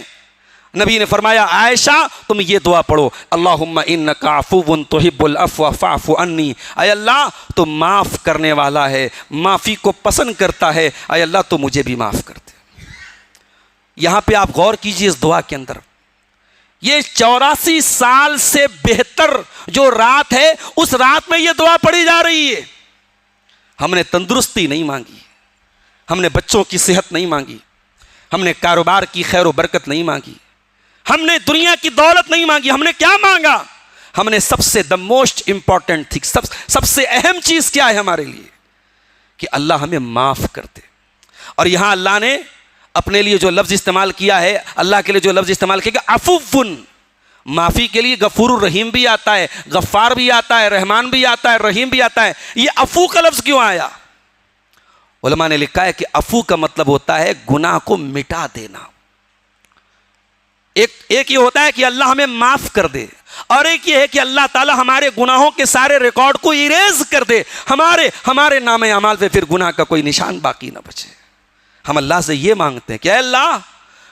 نبی نے فرمایا عائشہ تم یہ دعا پڑھو, اللہم انک عفو تحب العفو فاعف عنی. اے اللہ تو معاف کرنے والا ہے, معافی کو پسند کرتا ہے, اے اللہ تو مجھے بھی معاف کر دے. یہاں پہ آپ غور کیجئے اس دعا کے اندر, یہ 84 سال سے بہتر جو رات ہے اس رات میں یہ دعا پڑھی جا رہی ہے. ہم نے تندرستی نہیں مانگی, ہم نے بچوں کی صحت نہیں مانگی, ہم نے کاروبار کی خیر و برکت نہیں مانگی, ہم نے دنیا کی دولت نہیں مانگی. ہم نے کیا مانگا؟ ہم نے سب سے دا موسٹ امپورٹنٹ تھنگ, سب سے اہم چیز کیا ہے ہمارے لیے؟ کہ اللہ ہمیں معاف کر دے. اور یہاں اللہ نے اپنے لیے جو لفظ استعمال کیا ہے, اللہ کے لیے جو لفظ استعمال کیا کہ عفوٌ, معافی کے لیے غفور الرحیم بھی آتا ہے, غفار بھی آتا ہے, رحمان بھی آتا ہے, رحیم بھی آتا ہے. یہ عفو کا لفظ کیوں آیا؟ علماء نے لکھا ہے کہ عفو کا مطلب ہوتا ہے گناہ کو مٹا دینا. ایک یہ ہوتا ہے کہ اللہ ہمیں معاف کر دے, اور ایک یہ ہے کہ اللہ تعالی ہمارے گناہوں کے سارے ریکارڈ کو اریز کر دے, ہمارے نام اعمال پہ پھر گناہ کا کوئی نشان باقی نہ بچے. ہم اللہ سے یہ مانگتے ہیں کہ اے اللہ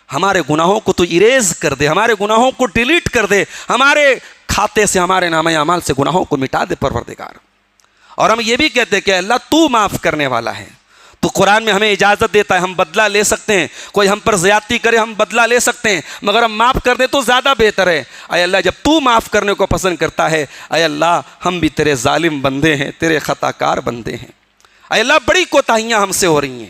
ہمارے گناہوں کو تو اریز کر دے, ہمارے گناہوں کو ڈیلیٹ کر دے, ہمارے کھاتے سے ہمارے نام اعمال سے گناہوں کو مٹا دے پروردگار. اور ہم یہ بھی کہتے ہیں کہ اللہ تو معاف کرنے والا ہے. تو قرآن میں ہمیں اجازت دیتا ہے, ہم بدلہ لے سکتے ہیں, کوئی ہم پر زیادتی کرے ہم بدلہ لے سکتے ہیں, مگر ہم معاف کر دیں تو زیادہ بہتر ہے. اے اللہ جب تو معاف کرنے کو پسند کرتا ہے, اے اللہ ہم بھی تیرے ظالم بندے ہیں, تیرے خطا کار بندے ہیں. اے اللہ بڑی کوتاہیاں ہم سے ہو رہی ہیں.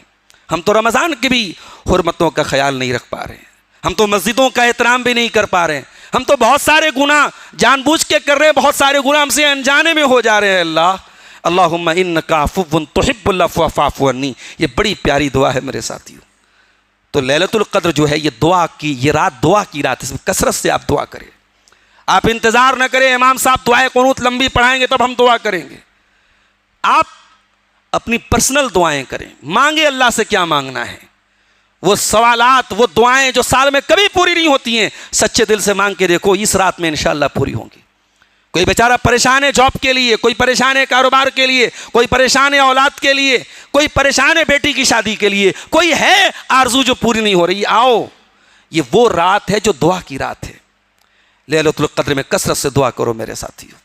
ہم تو رمضان کی بھی حرمتوں کا خیال نہیں رکھ پا رہے ہیں, ہم تو مسجدوں کا احترام بھی نہیں کر پا رہے ہیں, ہم تو بہت سارے گناہ جان بوجھ کے کر رہے ہیں, بہت سارے گناہ ہم سے انجانے میں ہو جا رہے ہیں. اللہ اللہم انک عفو تحب العفو فاعف عنی. یہ بڑی پیاری دعا ہے میرے ساتھیوں. تو لیلۃ القدر جو ہے یہ دعا کی, یہ رات دعا کی رات, اس میں کثرت سے آپ دعا کریں. آپ انتظار نہ کریں امام صاحب دعائے قنوت لمبی پڑھائیں گے تب ہم دعا کریں گے. آپ اپنی پرسنل دعائیں کریں, مانگے اللہ سے کیا مانگنا ہے. وہ سوالات, وہ دعائیں جو سال میں کبھی پوری نہیں ہوتی ہیں, سچے دل سے مانگ کے دیکھو اس رات میں انشاءاللہ پوری ہوں گی. کوئی بیچارہ پریشان ہے جاب کے لیے, کوئی پریشان ہے کاروبار کے لیے, کوئی پریشان ہے اولاد کے لیے, کوئی پریشان ہے بیٹی کی شادی کے لیے, کوئی ہے آرزو جو پوری نہیں ہو رہی. آؤ, یہ وہ رات ہے جو دعا کی رات ہے. لیلۃ القدر میں کثرت سے دعا کرو میرے ساتھیوں.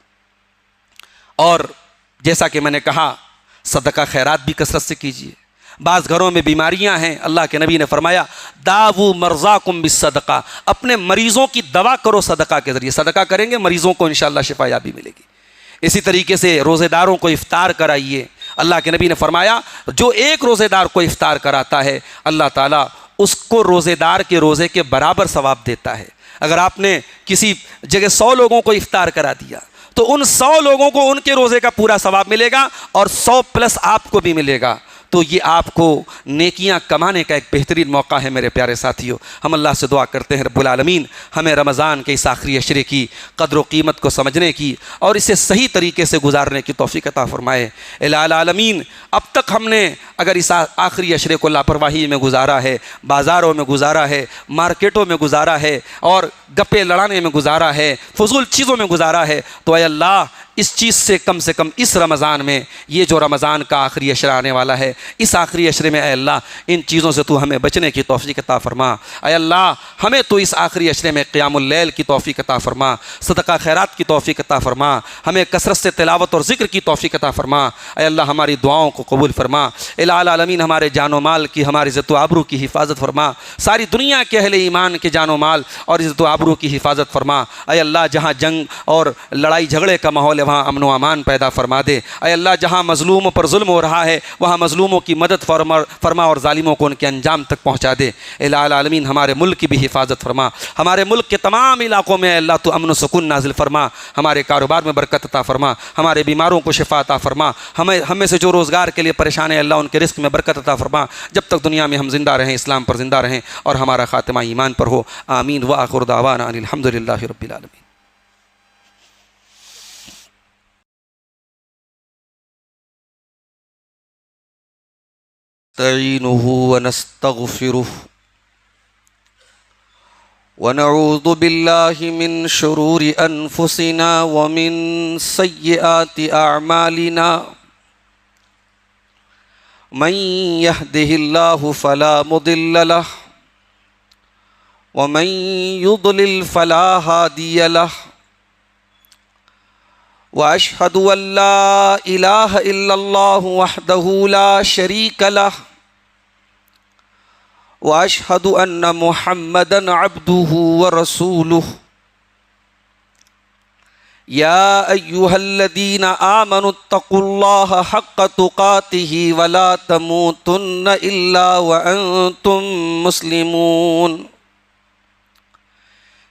اور جیسا کہ میں نے کہا صدقہ خیرات بھی کثرت سے کیجیے. بعض گھروں میں بیماریاں ہیں, اللہ کے نبی نے فرمایا داؤ مرضاکم بالصدقہ, اپنے مریضوں کی دوا کرو صدقہ کے ذریعے. صدقہ کریں گے مریضوں کو انشاءاللہ شفا یابی ملے گی. اسی طریقے سے روزے داروں کو افطار کرائیے. اللہ کے نبی نے فرمایا جو ایک روزے دار کو افطار کراتا ہے اللہ تعالیٰ اس کو روزے دار کے روزے کے برابر ثواب دیتا ہے. اگر آپ نے کسی جگہ 100 لوگوں کو افطار کرا دیا تو ان 100 لوگوں کو ان کے روزے کا پورا ثواب ملے گا, اور 100 پلس آپ کو بھی ملے گا. تو یہ آپ کو نیکیاں کمانے کا ایک بہترین موقع ہے میرے پیارے ساتھیوں. ہم اللہ سے دعا کرتے ہیں رب العالمین ہمیں رمضان کے اس آخری عشرے کی قدر و قیمت کو سمجھنے کی اور اسے صحیح طریقے سے گزارنے کی توفیق عطا فرمائے. الہ العالمین اب تک ہم نے اگر اس آخری عشرے کو لاپرواہی میں گزارا ہے, بازاروں میں گزارا ہے, مارکیٹوں میں گزارا ہے, اور گپے لڑانے میں گزارا ہے, فضول چیزوں میں گزارا ہے, تو اے اللہ اس چیز سے کم اس رمضان میں، یہ جو رمضان کا آخری عشرہ آنے والا ہے، اس آخری عشرے میں اے اللہ ان چیزوں سے تو ہمیں بچنے کی توفیق عطا فرما۔ اے اللہ ہمیں تو اس آخری عشرے میں قیام اللیل کی توفیق عطا فرما، صدقہ خیرات کی توفیق عطا فرما، ہمیں کثرت سے تلاوت اور ذکر کی توفیق عطا فرما۔ اے اللہ ہماری دعاؤں کو قبول فرما۔ الہ العالمین ہمارے جان و مال کی، ہماری عزت و آبرو کی حفاظت فرما، ساری دنیا کے اہل ایمان کے جان و مال اور عزت و آبرو کی حفاظت فرما۔ اے اللہ جہاں جنگ اور لڑائی جھگڑے کا ماحول ہے وہاں امن و امان پیدا فرما دے۔ اے اللہ جہاں مظلوموں پر ظلم ہو رہا ہے وہاں مظلوموں کی مدد فرما اور ظالموں کو ان کے انجام تک پہنچا دے۔ الہ العالمین ہمارے ملک کی بھی حفاظت فرما، ہمارے ملک کے تمام علاقوں میں اے اللہ تو امن و سکون نازل فرما، ہمارے کاروبار میں برکت عطا فرما، ہمارے بیماروں کو شفا عطا فرما، ہمیں سے جو روزگار کے لیے پریشان ہیں اللہ ان کے رزق میں برکت عطا فرما، جب تک دنیا میں ہم زندہ رہیں اسلام پر زندہ رہیں اور ہمارا خاتمہ ایمان پر ہو۔ آمین وآخر دعوانا ان الحمدللہ رب العالمین۔ نستعینہ ونستغفرہ ونعوذ باللہ من شرور انفسنا ومن سیئات اعمالنا من یہدہ اللہ فلا مضل لہ ومن یضلل فلا ہادی لہ واشہد ان لا الہ الا اللہ وحدہ لا شریک لہ واشہد ان محمدا عبدہ ورسولہ یا ایہا الذین آمنوا اتقوا اللہ حق تقاتہ ولا تموتن الا وانتم مسلمون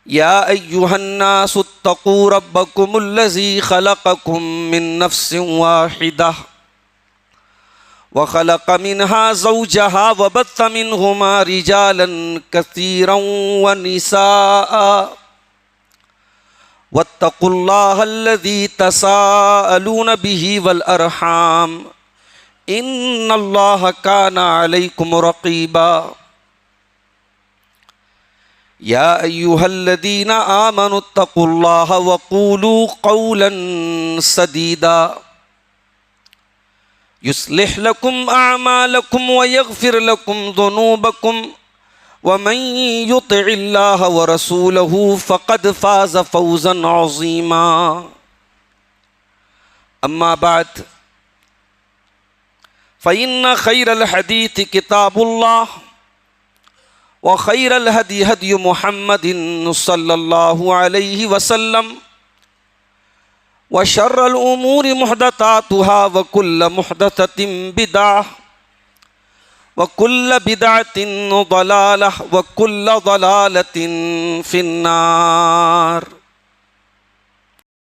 یا ایہا الناس اتقوا ربکم الذی خلقکم من نفس واحدہ وخلق منها زوجها وبث منهما رجالا كثيرا ونساء واتقوا الله الذي تساءلون به والأرحام إن الله كان عليكم رقيبا يا أيها الذين آمنوا اتقوا الله وقولوا قولا سديدا يصلح لكم أعمالكم ويغفر لكم ذنوبكم ومن يطع الله ورسوله فقد فاز فوزا عظيما أما بعد فإن خير الحديث كتاب الله وخير الهدي هدي محمد صلى الله عليه وسلم وشر الأمور محدثاتها وكل محدثة بدعة وكل بدعة ضلالة وكل ضلالة في النار۔